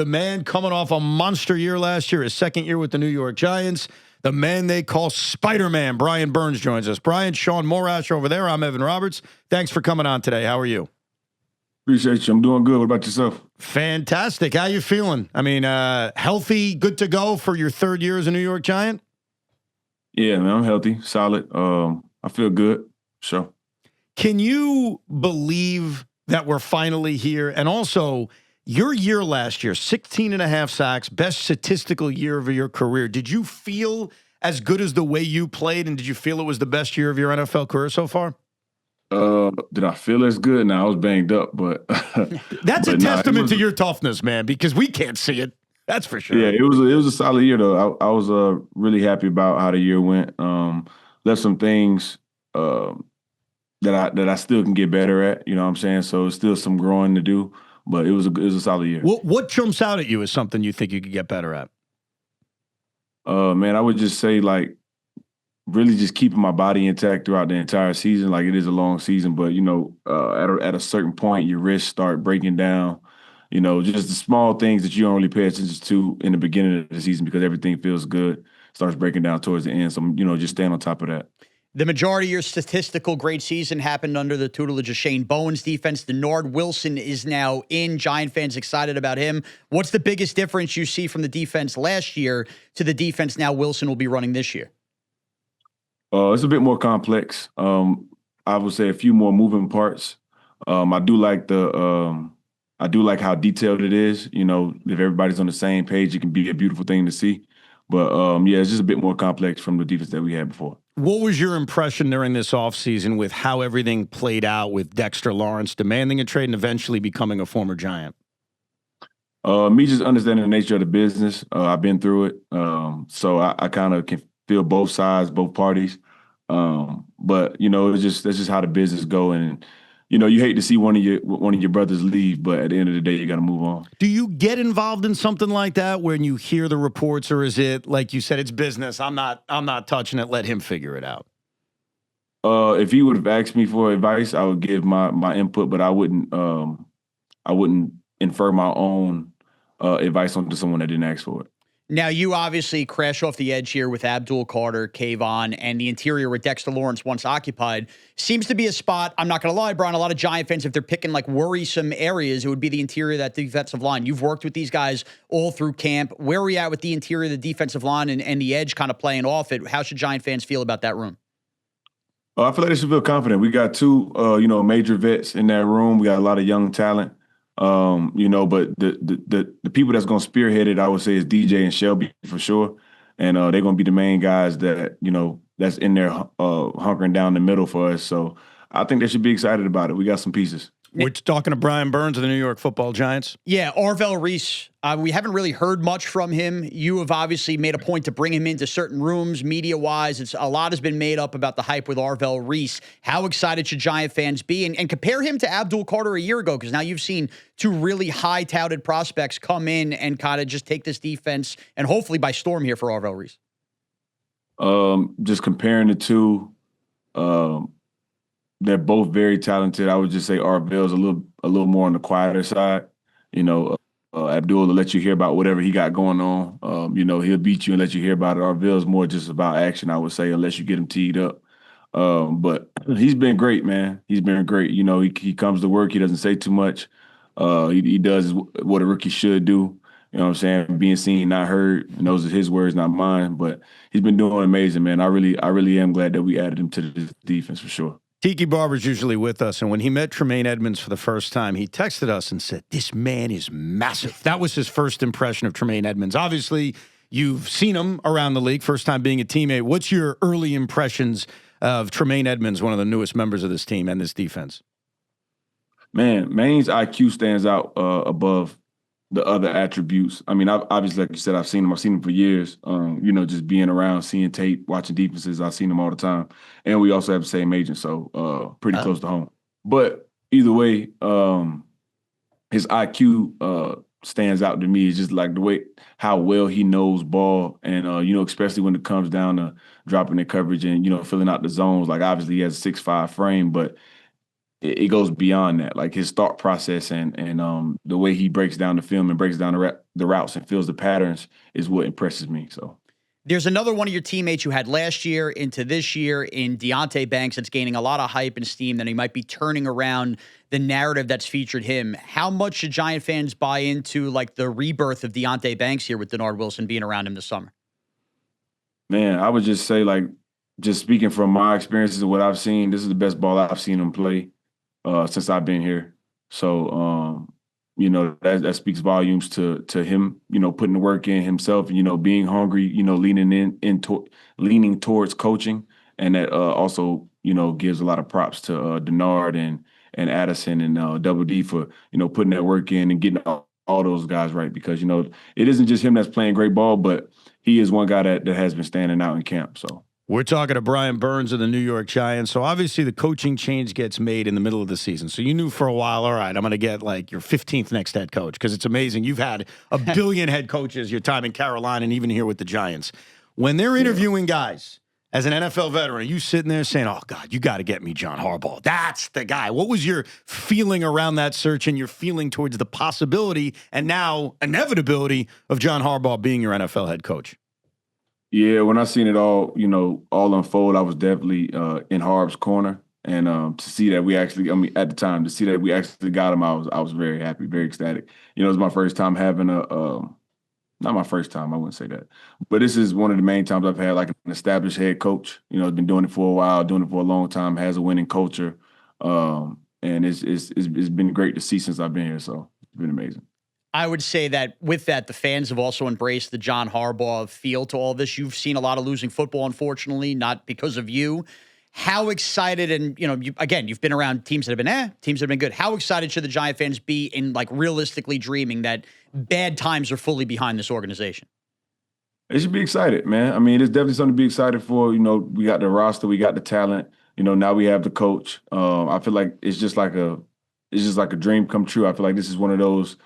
the man coming off a monster year last year, his second year with the New York Giants. The man they call Spider-Man, Brian Burns, joins us. Brian, Shaun, Morash over there. I'm Evan Roberts. Thanks for coming on today. How are you? Appreciate you. I'm doing good. What about yourself? Fantastic. How you feeling? I mean, healthy, good to go for your third year as a New York Giant? Yeah, man, I'm healthy, solid. I feel good. Sure. Can you believe that we're finally here? And also, your year last year, 16 and a half sacks, best statistical year of your career. Did you feel as good as the way you played, and did you feel it was the best year of your NFL career so far? Did I feel as good? No, I was banged up, but that's a testament to your toughness, man, because we can't see it. That's for sure. Yeah, it was a solid year though. I was really happy about how the year went. Left some things that I still can get better at. You know what I'm saying? So it's still some growing to do, but it was a solid year. What jumps out at you as something you think you could get better at? Man, I would just say like really just keeping my body intact throughout the entire season. Like it is a long season, but you know, at a certain point, your wrists start breaking down. You know, just the small things that you don't really pay attention to in the beginning of the season because everything feels good, starts breaking down towards the end. So, you know, just staying on top of that. The majority of your statistical great season happened under the tutelage of Shane Bowen's defense. Denard Wilson is now in. Giant fans excited about him. What's the biggest difference you see from the defense last year to the defense now Wilson will be running this year? It's a bit more complex. I would say a few more moving parts. I do like how detailed it is. You know, if everybody's on the same page, it can be a beautiful thing to see. But, yeah, it's just a bit more complex from the defense that we had before. What was your impression during this offseason with how everything played out with Dexter Lawrence demanding a trade and eventually becoming a former Giant? Me just understanding the nature of the business. I've been through it. So I kind of can feel both sides, both parties. But, you know, that's just how the business go. And, you know, you hate to see one of your brothers leave, but at the end of the day, you got to move on. Do you get involved in something like that when you hear the reports, or is it like you said, it's business? I'm not touching it. Let him figure it out. If he would have asked me for advice, I would give my input, but I wouldn't infer my own advice onto someone that didn't ask for it. Now, you obviously crash off the edge here with Abdul Carter, Kayvon, and the interior with Dexter Lawrence once occupied. Seems to be a spot, I'm not going to lie, Brian, a lot of Giant fans, if they're picking like worrisome areas, it would be the interior of that defensive line. You've worked with these guys all through camp. Where are we at with the interior of the defensive line and the edge kind of playing off it? How should Giant fans feel about that room? I feel like they should feel confident. We got two, major vets in that room. We got a lot of young talent. You know, but the people that's going to spearhead it, I would say, is DJ and Shelby for sure. And they're going to be the main guys that, you know, that's in there hunkering down the middle for us. So I think they should be excited about it. We got some pieces. We're talking to Brian Burns of the New York Football Giants. Yeah, Arvell Reese. We haven't really heard much from him. You have obviously made a point to bring him into certain rooms, media-wise. A lot has been made up about the hype with Arvell Reese. How excited should Giant fans be? And compare him to Abdul Carter a year ago, because now you've seen two really high-touted prospects come in and kind of just take this defense and hopefully by storm here for Arvell Reese. Just comparing the two, they're both very talented. I would just say Arvell's a little more on the quieter side. You know, Abdul will let you hear about whatever he got going on. You know, he'll beat you and let you hear about it. Arvell's more just about action, I would say, unless you get him teed up. But he's been great, man. He's been great. You know, he comes to work. He doesn't say too much. He does what a rookie should do. You know what I'm saying? Being seen, not heard. He knows it's his words, not mine. But he's been doing amazing, man. I really am glad that we added him to the defense for sure. Tiki Barber's usually with us, and when he met Tremaine Edmunds for the first time, he texted us and said, "This man is massive." That was his first impression of Tremaine Edmunds. Obviously, you've seen him around the league, first time being a teammate. What's your early impressions of Tremaine Edmunds, one of the newest members of this team and this defense? Man, Maine's IQ stands out above the other attributes. I mean, obviously, like you said, I've seen him for years. You know, just being around, seeing tape, watching defenses, I've seen him all the time. And we also have the same agent, so pretty close to home. But either way, his IQ stands out to me. It's just like the way how well he knows ball, and you know, especially when it comes down to dropping the coverage and, you know, filling out the zones. Like obviously he has a 6'5" frame, but it goes beyond that. Like his thought process and the way he breaks down the film and breaks down the routes and feels the patterns is what impresses me. So. There's another one of your teammates you had last year into this year in Deonte Banks that's gaining a lot of hype and steam that he might be turning around the narrative that's featured him. How much should Giant fans buy into like the rebirth of Deonte Banks here with Denard Wilson being around him this summer? Man, I would just say, like, just speaking from my experiences and what I've seen, this is the best ball I've seen him play since I've been here. So, that speaks volumes to him, putting the work in himself, being hungry, leaning towards coaching. And that also, gives a lot of props to Denard and Addison and Double D for, putting that work in and getting all those guys right. Because, it isn't just him that's playing great ball, but he is one guy that has been standing out in camp. So. We're talking to Brian Burns of the New York Giants. So obviously the coaching change gets made in the middle of the season. So you knew for a while, all right, I'm going to get like your 15th next head coach, because it's amazing. You've had a billion head coaches, your time in Carolina and even here with the Giants. When they're interviewing guys as an NFL veteran, are you sitting there saying, oh, God, you got to get me John Harbaugh? That's the guy. What was your feeling around that search and your feeling towards the possibility and now inevitability of John Harbaugh being your NFL head coach? Yeah, when I seen it all, all unfold, I was definitely in Harb's corner. And to see that we actually, at the time, to see that we actually got him, I was very happy, very ecstatic. It was my first time having not my first time, I wouldn't say that. But this is one of the main times I've had like an established head coach. Has been doing it for a while, doing it for a long time, has a winning culture. And it's been great to see since I've been here. So it's been amazing. I would say that with that, the fans have also embraced the John Harbaugh feel to all this. You've seen a lot of losing football, unfortunately, not because of you. How excited, and you've been around teams that have been teams that have been good. How excited should the Giant fans be in like realistically dreaming that bad times are fully behind this organization? They should be excited, man. It's definitely something to be excited for. We got the roster, we got the talent. Now we have the coach. I feel like it's just like a dream come true. I feel like this is one of those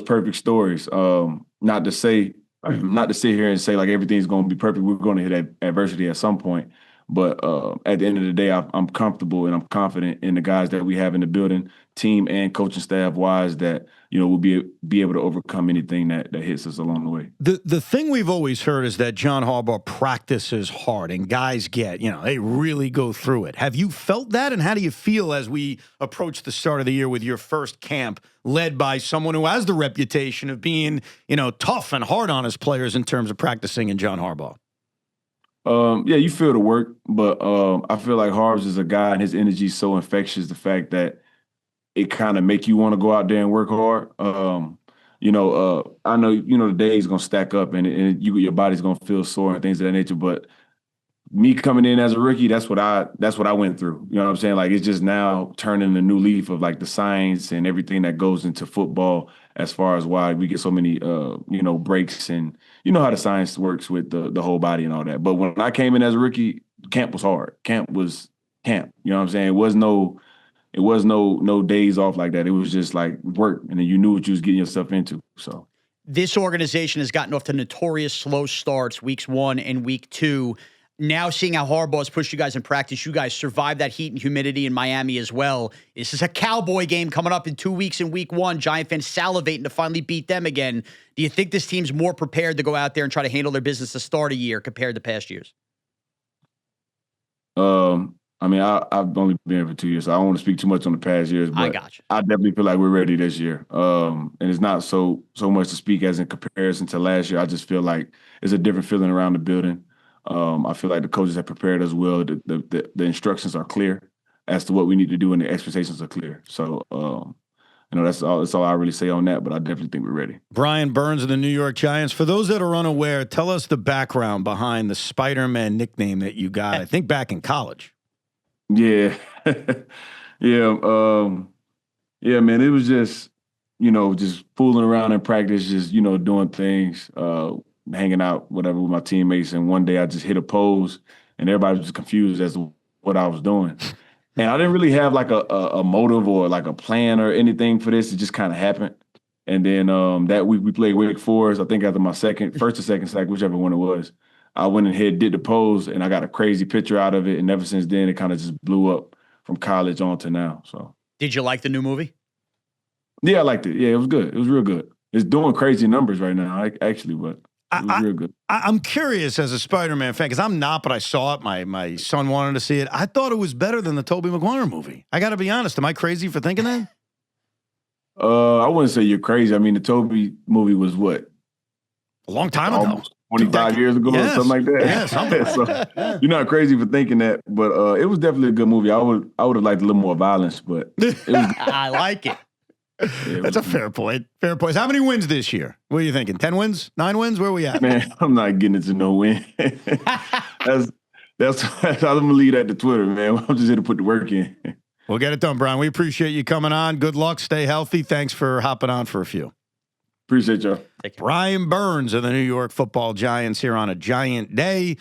perfect stories. Not to sit here and say like everything's going to be perfect. We're going to hit adversity at some point. But at the end of the day, I'm comfortable and I'm confident in the guys that we have in the building, team and coaching staff wise, that we'll be able to overcome anything that hits us along the way. The thing we've always heard is that John Harbaugh practices hard and guys get, they really go through it. Have you felt that? And how do you feel as we approach the start of the year with your first camp led by someone who has the reputation of being, tough and hard on his players in terms of practicing in John Harbaugh? Yeah, you feel the work, but I feel like Harbs is a guy and his energy is so infectious, the fact that it kind of make you want to go out there and work hard. I know, the day's going to stack up and your body's going to feel sore and things of that nature, but me coming in as a rookie, that's what I went through. You know what I'm saying? Like, it's just now turning a new leaf of like the science and everything that goes into football as far as why we get so many, breaks, and how the science works with the whole body and all that. But when I came in as a rookie, camp was hard. Camp was camp. You know what I'm saying? It was no days off like that. It was just like work, and then you knew what you was getting yourself into. So this organization has gotten off to notorious slow starts, weeks 1 and week 2. Now seeing how Harbaugh's pushed you guys in practice, you guys survived that heat and humidity in Miami as well. This is a Cowboy game coming up in 2 weeks in week 1. Giant fans salivating to finally beat them again. Do you think this team's more prepared to go out there and try to handle their business to start a year compared to past years? I've only been here for 2 years, so I don't want to speak too much on the past years, but I got you. I definitely feel like we're ready this year. And it's not so much to speak as in comparison to last year. I just feel like it's a different feeling around the building. I feel like the coaches have prepared us well. The instructions are clear as to what we need to do, and the expectations are clear. So, that's all I really say on that, but I definitely think we're ready. Brian Burns of the New York Giants. For those that are unaware, tell us the background behind the Spider-Man nickname that you got, I think, back in college. Yeah. Yeah, man, it was just, just fooling around in practice, just, doing things, hanging out, whatever, with my teammates. And one day I just hit a pose and everybody was just confused as to what I was doing. And I didn't really have like a motive or like a plan or anything for this. It just kind of happened. And then that week we played Wake Forest. I think after my first or second sack, whichever one it was, I went ahead, did the pose, and I got a crazy picture out of it. And ever since then, it kind of just blew up from college on to now. So, Did you like the new movie? yeah, I liked it. Yeah, it was good. It was real good. It's doing crazy numbers right now, actually, but it was real good. I'm curious as a Spider-Man fan because I'm not, but I saw it. My son wanted to see it. I thought it was better than the Tobey Maguire movie. I got to be honest. Am I crazy for thinking that? I wouldn't say you're crazy. I mean, the Tobey movie was what? A long time ago. Almost 25 years ago or something like that. Yeah, something like so that. You're not crazy for thinking that, but it was definitely a good movie. I would have liked a little more violence, but it was I like it. Yeah, That's a fair point. Fair point. How many wins this year? What are you thinking? 10 wins? 9 wins? Where are we at? Man, I'm not getting into no win. that's I'm gonna leave that to Twitter, man. I'm just here to put the work in. We'll get it done, Brian. We appreciate you coming on. Good luck. Stay healthy. Thanks for hopping on for a few. Appreciate y'all. Brian Burns of the New York Football Giants here on a Giant Day.